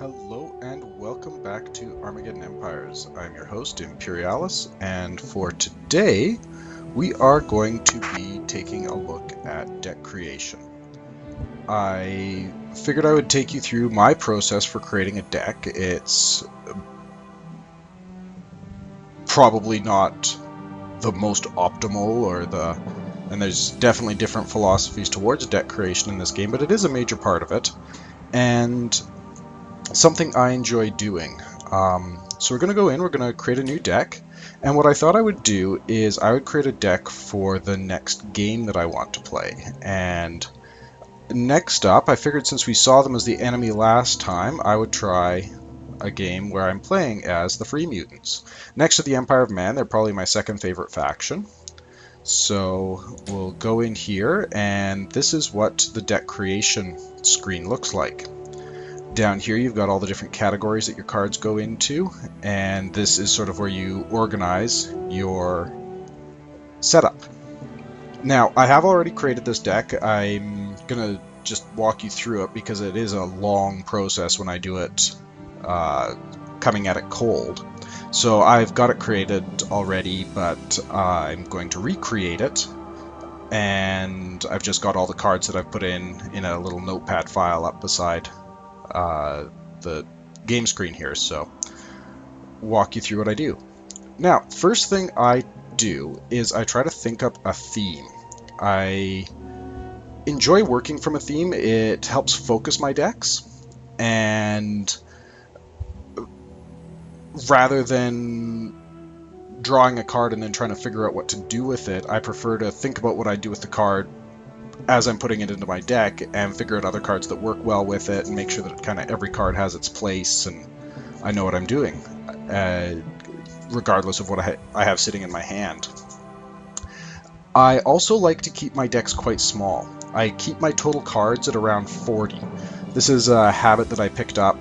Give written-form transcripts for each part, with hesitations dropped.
Hello and welcome back to Armageddon Empires. I'm your host, Imperialis, and for today we are going to be taking a look at deck creation. I figured I would take you through my process for creating a deck. It's probably not the most optimal and there's definitely different philosophies towards deck creation in this game, but it is a major part of it. And something I enjoy doing. So we're going to go in, we're going to create a new deck, and what I thought I would do is I would create a deck for the next game that I want to play. And next up, I figured since we saw them as the enemy last time, I would try a game where I'm playing as the Free Mutants. Next to the Empire of Man, they're probably my second favorite faction. So we'll go in here, and this is what the deck creation screen looks like. Down here you've got all the different categories that your cards go into, and this is sort of where you organize your setup. Now, I have already created this deck. I'm going to just walk you through it because it is a long process when I do it coming at it cold. So I've got it created already, but I'm going to recreate it, and I've just got all the cards that I've put in a little notepad file up beside the game screen here, so walk you through what I do. Now, first thing I do is I try to think up a theme. I enjoy working from a theme. It helps focus my decks, and rather than drawing a card and then trying to figure out what to do with it, I prefer to think about what I do with the card as I'm putting it into my deck and figure out other cards that work well with it and make sure that kind of every card has its place and I know what I'm doing, regardless of what I have sitting in my hand. I also like to keep my decks quite small. I keep my total cards at around 40. This is a habit that I picked up,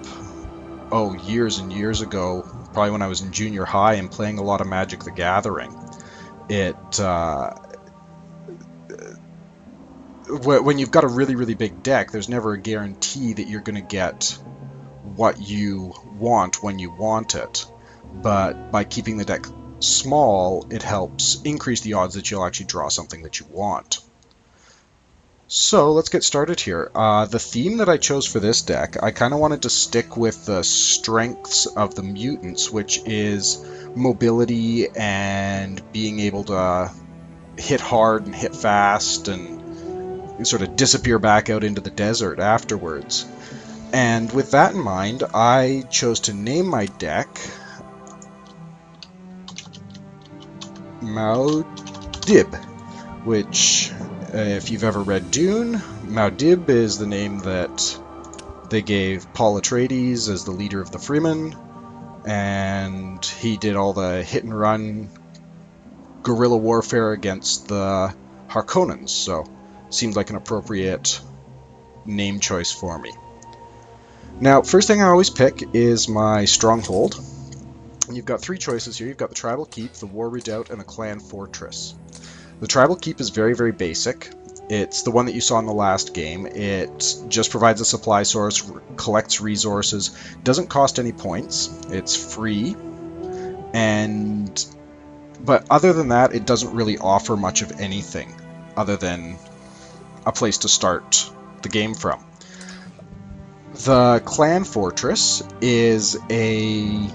years and years ago, probably when I was in junior high and playing a lot of Magic the Gathering. When you've got a really, really big deck, there's never a guarantee that you're going to get what you want when you want it. But by keeping the deck small, it helps increase the odds that you'll actually draw something that you want. So let's get started here. The theme that I chose for this deck, I kind of wanted to stick with the strengths of the mutants, which is mobility and being able to hit hard and hit fast and sort of disappear back out into the desert afterwards. And with that in mind, I chose to name my deck Mutant, which, if you've ever read Dune, Mutant is the name that they gave Paul Atreides as the leader of the Freemen, and he did all the hit-and-run guerrilla warfare against the Harkonnens, so seemed like an appropriate name choice for me. Now, first thing I always pick is my stronghold. And you've got three choices here. You've got the Tribal Keep, the War Redoubt, and the Clan Fortress. The Tribal Keep is very, very basic. It's the one that you saw in the last game. It just provides a supply source, collects resources, doesn't cost any points. It's free, but other than that, it doesn't really offer much of anything other than a place to start the game from. The Clan Fortress is a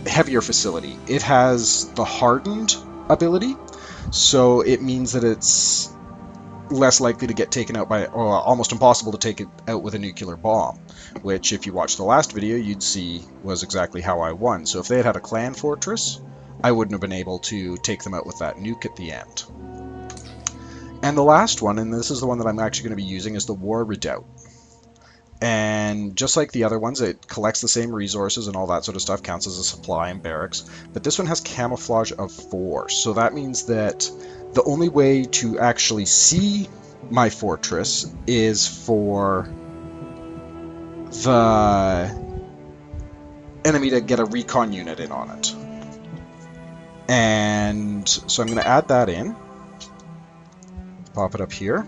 heavier facility. It has the Hardened ability, so it means that it's less likely to get taken out by, or almost impossible to take it out with a nuclear bomb, which if you watched the last video you'd see was exactly how I won. So if they had had a Clan Fortress, I wouldn't have been able to take them out with that nuke at the end. And the last one, and this is the one that I'm actually going to be using, is the War Redoubt. And just like the other ones, it collects the same resources and all that sort of stuff, counts as a supply and barracks, but this one has camouflage of 4, so that means that the only way to actually see my fortress is for the enemy to get a recon unit in on it. And so I'm going to add that in. Pop it up here.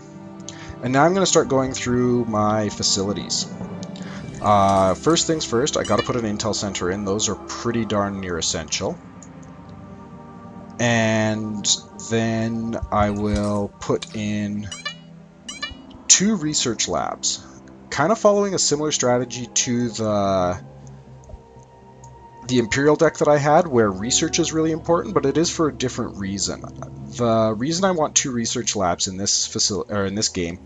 And now I'm going to start going through my facilities. First things first, I gotta put an intel center in. Those are pretty darn near essential. And then I will put in 2 research labs. Kind of following a similar strategy to the Imperial deck that I had, where research is really important, but it is for a different reason. The reason I want 2 research labs in this facility or in this game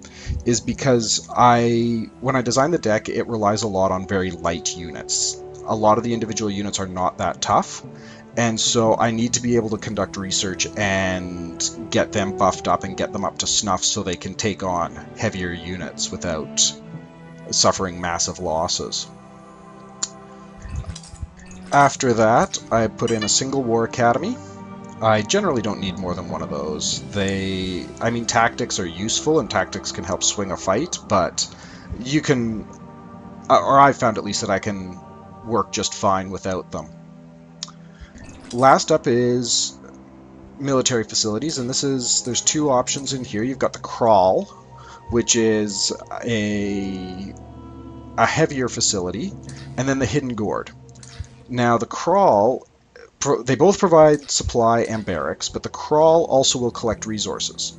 is because when I design the deck, it relies a lot on very light units. A lot of the individual units are not that tough, and so I need to be able to conduct research and get them buffed up and get them up to snuff so they can take on heavier units without suffering massive losses. After that, I put in a single War Academy. I generally don't need more than one of those. I mean, tactics are useful, and tactics can help swing a fight, but you can, or I've found at least that I can work just fine without them. Last up is military facilities, and there's 2 options in here. You've got the Crawl, which is a heavier facility, and then the Hidden Gourd. Now, the Crawl, they both provide supply and barracks, but the Crawl also will collect resources.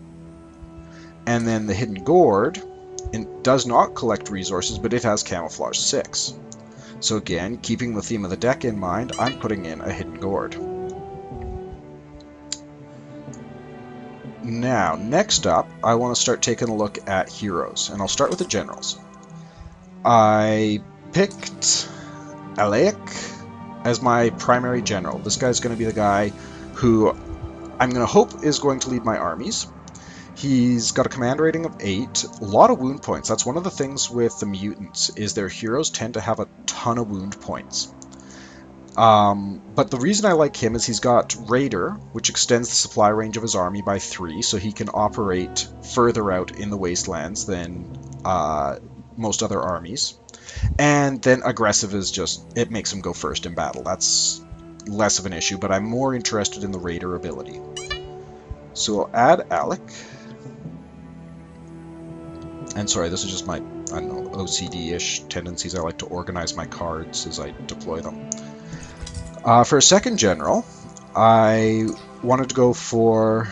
And then the Hidden Gourd does not collect resources, but it has Camouflage 6. So again, keeping the theme of the deck in mind, I'm putting in a Hidden Gourd. Now, next up, I want to start taking a look at heroes, and I'll start with the generals. I picked Alaic as my primary general. This guy's going to be the guy who I'm going to hope is going to lead my armies. He's got a command rating of 8, a lot of wound points. That's one of the things with the mutants, is their heroes tend to have a ton of wound points. But the reason I like him is he's got Raider, which extends the supply range of his army by 3, so he can operate further out in the wastelands than most other armies. And then aggressive is just, it makes him go first in battle. That's less of an issue, but I'm more interested in the Raider ability. So I'll add Alec. And sorry, this is just my, I don't know, OCD-ish tendencies. I like to organize my cards as I deploy them. For a second general, I wanted to go for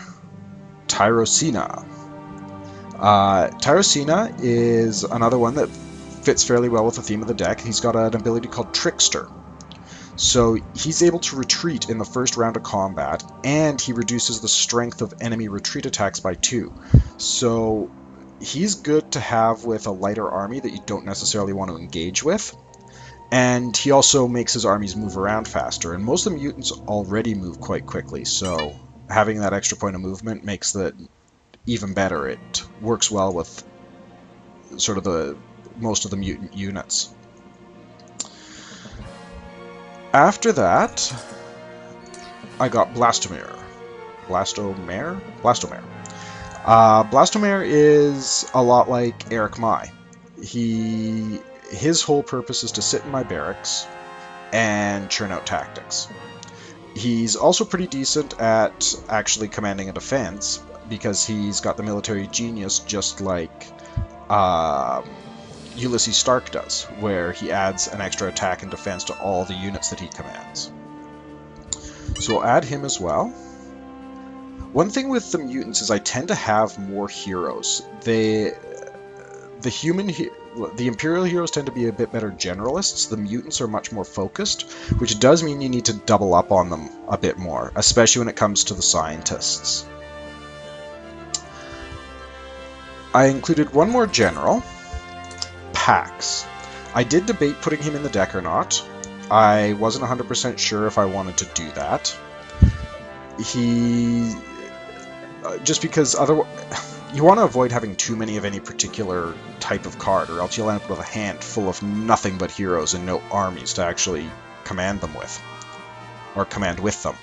Tyrosina. Tyrosina is another one that fits fairly well with the theme of the deck. He's got an ability called Trickster. So he's able to retreat in the first round of combat, and he reduces the strength of enemy retreat attacks by 2. So he's good to have with a lighter army that you don't necessarily want to engage with. And he also makes his armies move around faster, and most of the mutants already move quite quickly, so having that extra point of movement makes that even better. It works well with sort of most of the mutant units. After that, I got Blastomere. Blastomere? Blastomere. Blastomere is a lot like Eric Mai. His whole purpose is to sit in my barracks and churn out tactics. He's also pretty decent at actually commanding a defense, because he's got the military genius just like Ulysses Stark does, where he adds an extra attack and defense to all the units that he commands. So we'll add him as well. One thing with the mutants is I tend to have more heroes. The Imperial heroes tend to be a bit better generalists. The mutants are much more focused, which does mean you need to double up on them a bit more, especially when it comes to the scientists. I included one more general, Pax. I did debate putting him in the deck or not. I wasn't 100% sure if I wanted to do that. Just because you want to avoid having too many of any particular type of card, or else you'll end up with a hand full of nothing but heroes and no armies to actually command them with, or command with them.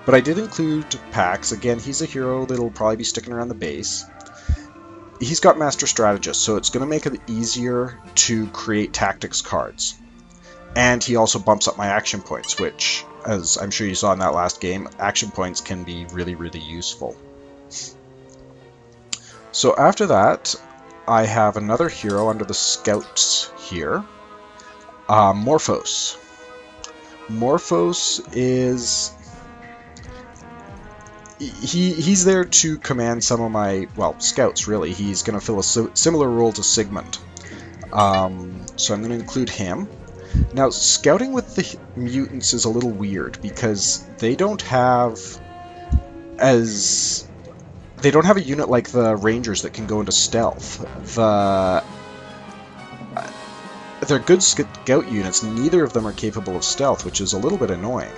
But I did include Pax. Again, he's a hero that'll probably be sticking around the base. He's got Master Strategist, so it's going to make it easier to create tactics cards. And he also bumps up my action points, which, as I'm sure you saw in that last game, action points can be really, really useful. So after that, I have another hero under the Scouts here. Morphos. Morphos is... He's there to command some of my, well, scouts, really. He's going to fill a similar role to Sigmund. So I'm going to include him. Now, scouting with the mutants is a little weird, because they don't have a unit like the Rangers that can go into stealth. They're good scout units, neither of them are capable of stealth, which is a little bit annoying.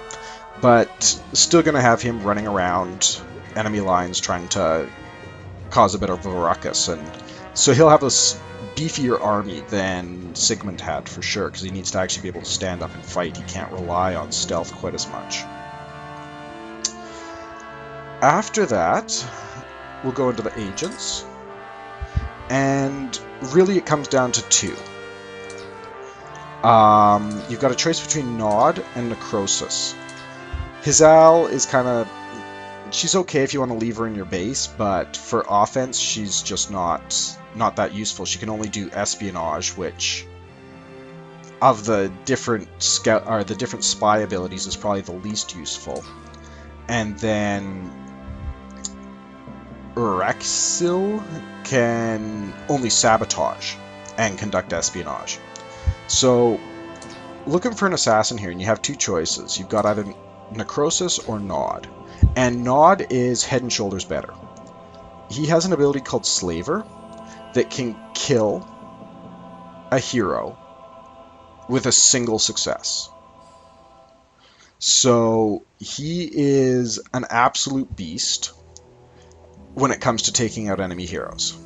But still going to have him running around enemy lines trying to cause a bit of a ruckus. And so he'll have a beefier army than Sigmund had, for sure, because he needs to actually be able to stand up and fight. He can't rely on stealth quite as much. After that, we'll go into the agents. And really it comes down to two. You've got a choice between Nod and Necrosis. Hizal is kind of... she's okay if you want to leave her in your base, but for offense, she's just not that useful. She can only do espionage, which, of the different spy abilities, is probably the least useful. And then Urexil can only sabotage and conduct espionage. So, looking for an assassin here, and you have two choices. You've got either Necrosis or Nod. And Nod is head and shoulders better. He has an ability called Slaver that can kill a hero with a single success. So he is an absolute beast when it comes to taking out enemy heroes.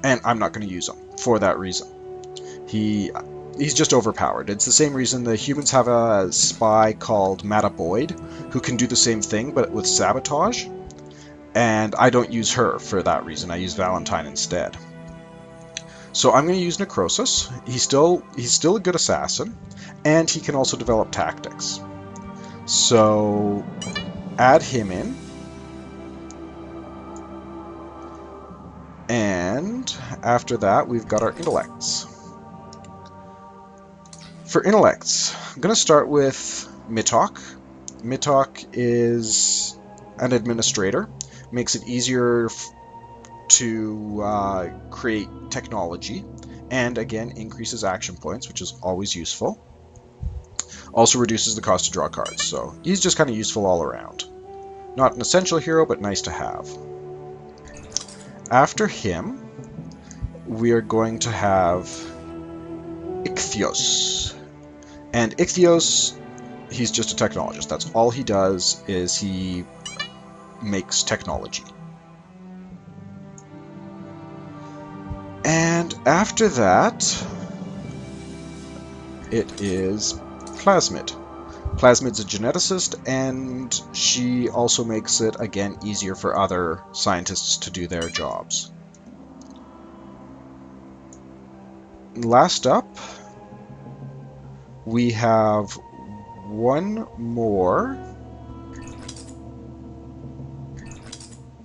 And I'm not going to use him for that reason. He's just overpowered. It's the same reason the humans have a spy called Mata Boyd, who can do the same thing, but with sabotage. And I don't use her for that reason. I use Valentine instead. So I'm going to use Necrosis. He's still a good assassin, and he can also develop tactics. So add him in. And after that, we've got our intellects. For intellects, I'm going to start with Mitok. Mitok is an administrator. Makes it easier to create technology. And again, increases action points, which is always useful. Also reduces the cost to draw cards. So he's just kind of useful all around. Not an essential hero, but nice to have. After him, we are going to have Ichthyos. And Ichthyos, he's just a technologist. That's all he does, is he makes technology. And after that, it is Plasmid. Plasmid's a geneticist, and she also makes it, again, easier for other scientists to do their jobs. Last up, we have one more.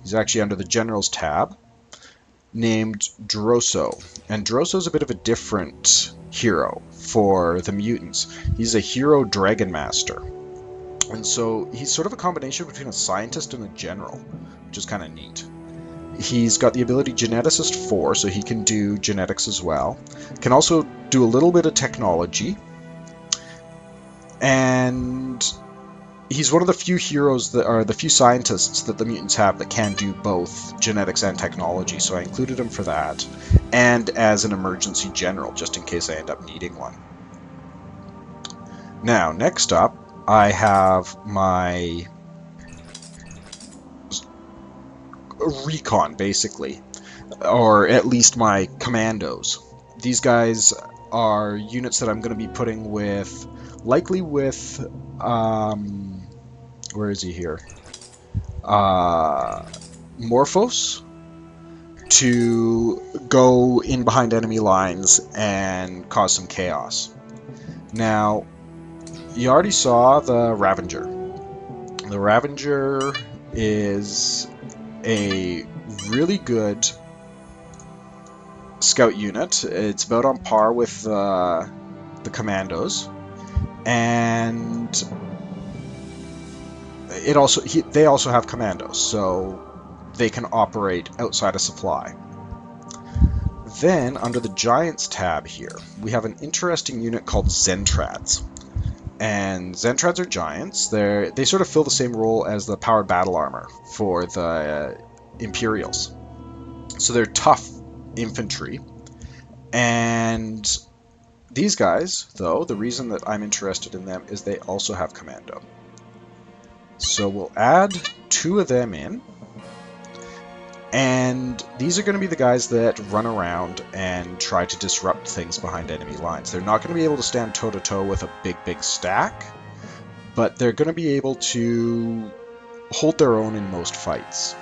He's actually under the Generals tab, named Drosso. And Drosso's a bit of a different hero for the mutants. He's a hero Dragon Master. And so he's sort of a combination between a scientist and a general, which is kind of neat. He's got the ability Geneticist 4, so he can do genetics as well. Can also do a little bit of technology. And he's one of the few heroes that are the few scientists that the mutants have that can do both genetics and technology, so I included him for that. And as an emergency general, just in case I end up needing one. Now, next up, I have my recon, basically. Or at least my commandos. These guys are units that I'm going to be putting with... likely with, where is he here? Morphos, to go in behind enemy lines and cause some chaos. Now, you already saw the Ravager. The Ravager is a really good scout unit. It's about on par with the commandos, and they also have commandos, so they can operate outside of supply. Then, under the Giants tab here, we have an interesting unit called Zentrads. And Zentrads are giants. They sort of fill the same role as the powered battle armor for the Imperials. So they're tough infantry. And these guys, though, the reason that I'm interested in them is they also have commando. So we'll add 2 of them in. And these are going to be the guys that run around and try to disrupt things behind enemy lines. They're not going to be able to stand toe-to-toe with a big stack, but they're going to be able to hold their own in most fights.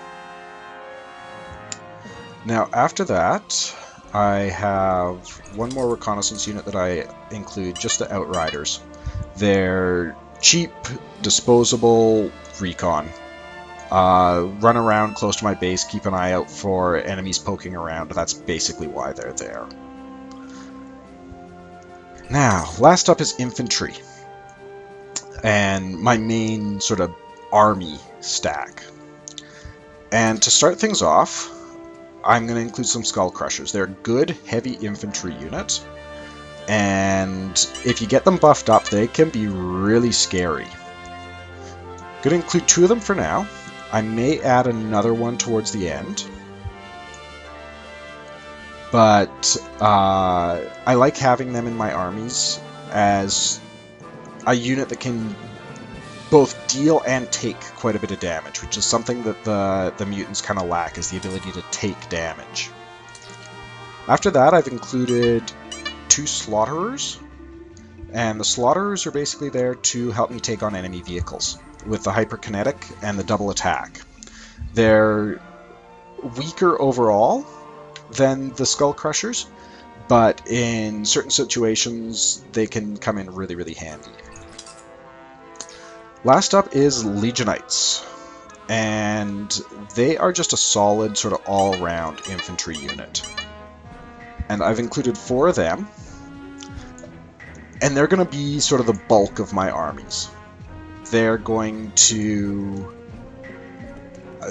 Now, after that, I have one more reconnaissance unit that I include, just the Outriders. They're cheap, disposable recon. Run around close to my base, keep an eye out for enemies poking around. That's basically why they're there. Now, last up is infantry. And my main sort of army stack. And to start things off, I'm going to include some Skull Crushers. They're a good, heavy infantry unit. And if you get them buffed up, they can be really scary. Going to include 2 of them for now. I may add another one towards the end, but I like having them in my armies as a unit that can both deal and take quite a bit of damage, which is something that the mutants kind of lack, is the ability to take damage. After that, I've included 2 Slaughterers, and the Slaughterers are basically there to help me take on enemy vehicles with the hyperkinetic and the double attack. They're weaker overall than the Skull Crushers, but in certain situations they can come in really handy. Last up is Legionites, and they are just a solid sort of all-round infantry unit. And I've included 4 of them, and they're going to be sort of the bulk of my armies. They're going to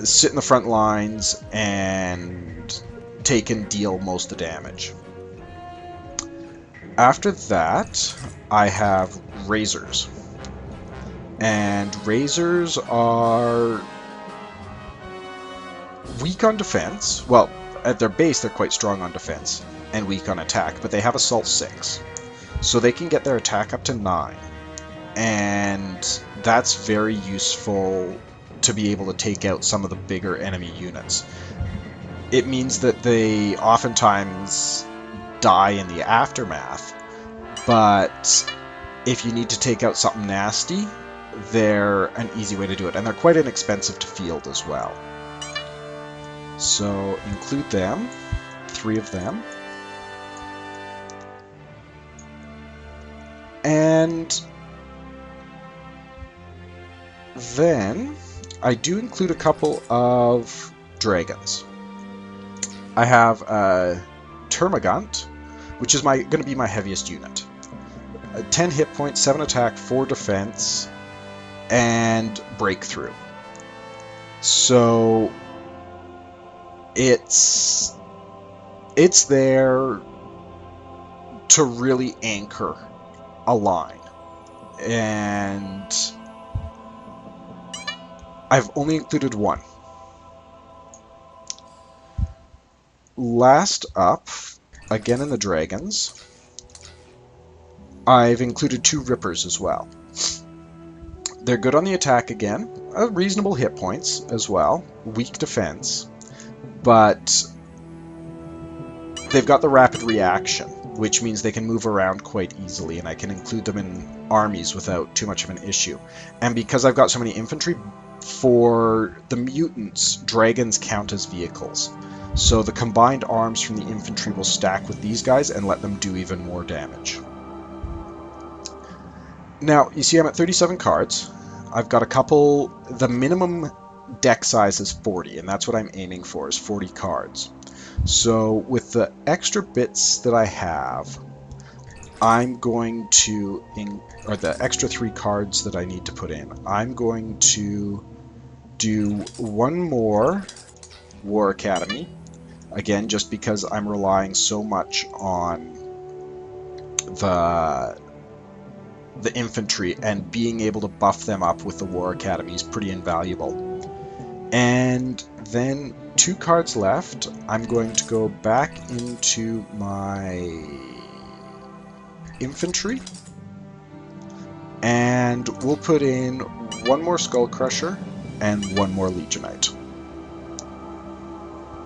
sit in the front lines and take and deal most of the damage. After that, I have Razors. And Razors are weak on defense. Well, at their base, they're quite strong on defense and weak on attack, but they have Assault 6. So they can get their attack up to 9. And that's very useful to be able to take out some of the bigger enemy units. It means that they oftentimes die in the aftermath, but if you need to take out something nasty, they're an easy way to do it, and they're quite inexpensive to field as well. So include them, 3 of them. And then I do include a couple of dragons. I have a Termagant, which is going to be my heaviest unit. 10 hit points, 7 attack, 4 defense, and breakthrough. So it's there to really anchor a line. And I've only included 1. Last up, again in the dragons, I've included 2 Rippers as well. They're good on the attack again, reasonable hit points as well, weak defense, but they've got the rapid reaction, which means they can move around quite easily, and I can include them in armies without too much of an issue. And because I've got so many infantry, for the mutants, dragons count as vehicles. So the combined arms from the infantry will stack with these guys and let them do even more damage. Now, you see I'm at 37 cards. I've got a couple... The minimum deck size is 40, and that's what I'm aiming for, is 40 cards. So with the extra bits that I have, I'm going to, or the extra 3 cards that I need to put in, I'm going to do one more War Academy. Again, just because I'm relying so much on the infantry, and being able to buff them up with the War Academy is pretty invaluable. And then 2 cards left. I'm going to go back into my infantry, and we'll put in 1 more Skull Crusher and 1 more Legionite.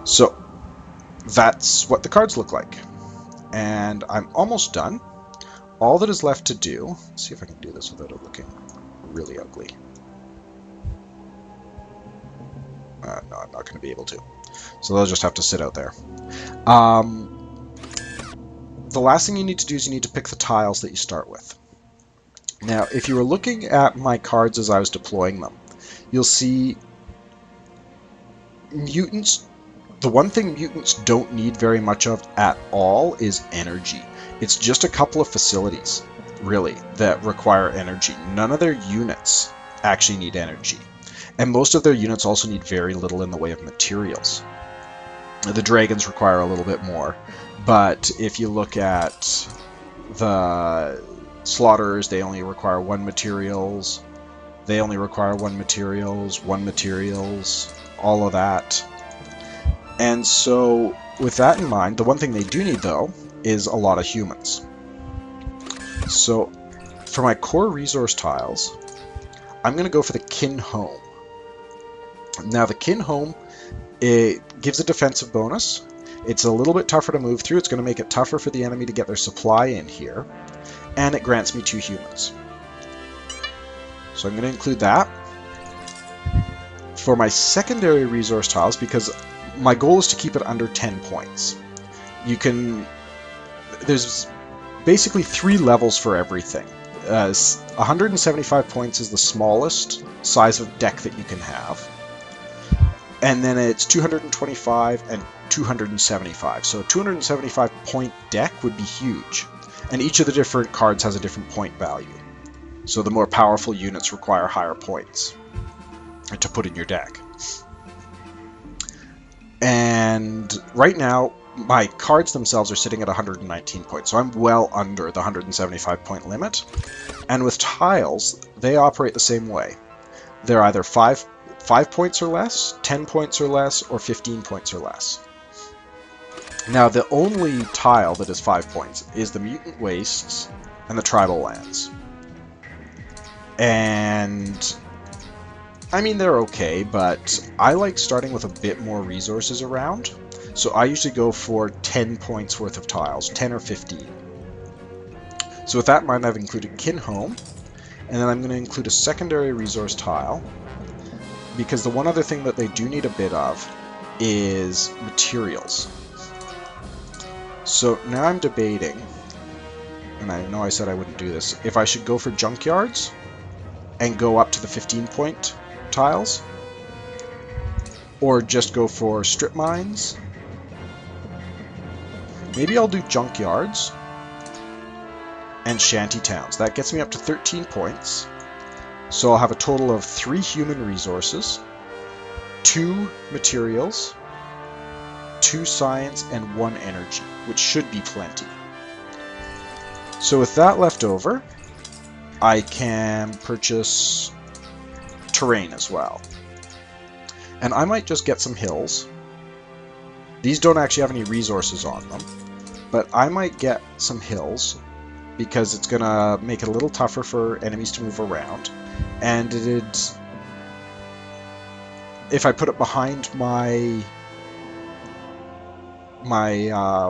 So that's what the cards look like. And I'm almost done. All that is left to do, let's see if I can do this without it looking really ugly. No, I'm not going to be able to. So they'll just have to sit out there. The last thing you need to do is you need to pick the tiles that you start with. Now, if you were looking at my cards as I was deploying them, you'll see mutants. The one thing mutants don't need very much of at all is energy. It's just a couple of facilities, really, that require energy. None of their units actually need energy. And most of their units also need very little in the way of materials. The dragons require a little bit more, but if you look at the slaughterers, they only require 1 materials. They only require 1 materials, 1 materials, all of that. And so, with that in mind, the one thing they do need, though, is a lot of humans. So, for my core resource tiles, I'm going to go for the Kin Home. Now, the Kin Home, it gives a defensive bonus. It's a little bit tougher to move through. It's going to make it tougher for the enemy to get their supply in here. And it grants me 2 humans. So I'm going to include that. For my secondary resource tiles, because my goal is to keep it under 10 points. There's basically 3 levels for everything. 175 points is the smallest size of deck that you can have. And then it's 225 and 275. So a 275 point deck would be huge. And each of the different cards has a different point value. So the more powerful units require higher points to put in your deck. And right now, my cards themselves are sitting at 119 points, so I'm well under the 175 point limit. And with tiles, they operate the same way. They're either 5 points or less, 10 points or less, or 15 points or less. Now, the only tile that is 5 points is the Mutant Wastes and the Tribal Lands. And I mean, they're okay, but I like starting with a bit more resources around. So I usually go for 10 points worth of tiles, 10 or 15. So with that in mind, I've included Kin Home, and then I'm going to include a secondary resource tile, because the one other thing that they do need a bit of is materials. So now I'm debating, and I know I said I wouldn't do this, if I should go for junkyards and go up to the 15 point tiles, or just go for strip mines. Maybe I'll do junkyards and shanty towns. That gets me up to 13 points. So I'll have a total of 3 human resources, 2 materials, 2 science, and 1 energy, which should be plenty. So with that left over, I can purchase terrain as well. And I might just get some hills. These don't actually have any resources on them, but I might get some hills because it's going to make it a little tougher for enemies to move around. And if I put it behind my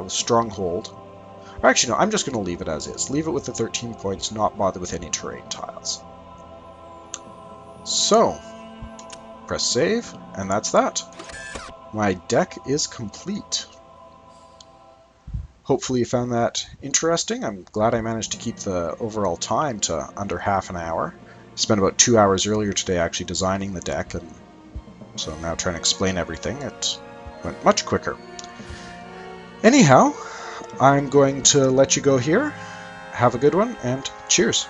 stronghold, or actually no, I'm just going to leave it as is. Leave it with the 13 points, not bother with any terrain tiles. So, press save, and that's that. My deck is complete. Hopefully you found that interesting. I'm glad I managed to keep the overall time to under half an hour. Spent about 2 hours earlier today actually designing the deck, and so I'm now trying to explain everything. It went much quicker. Anyhow, I'm going to let you go here. Have a good one, and cheers.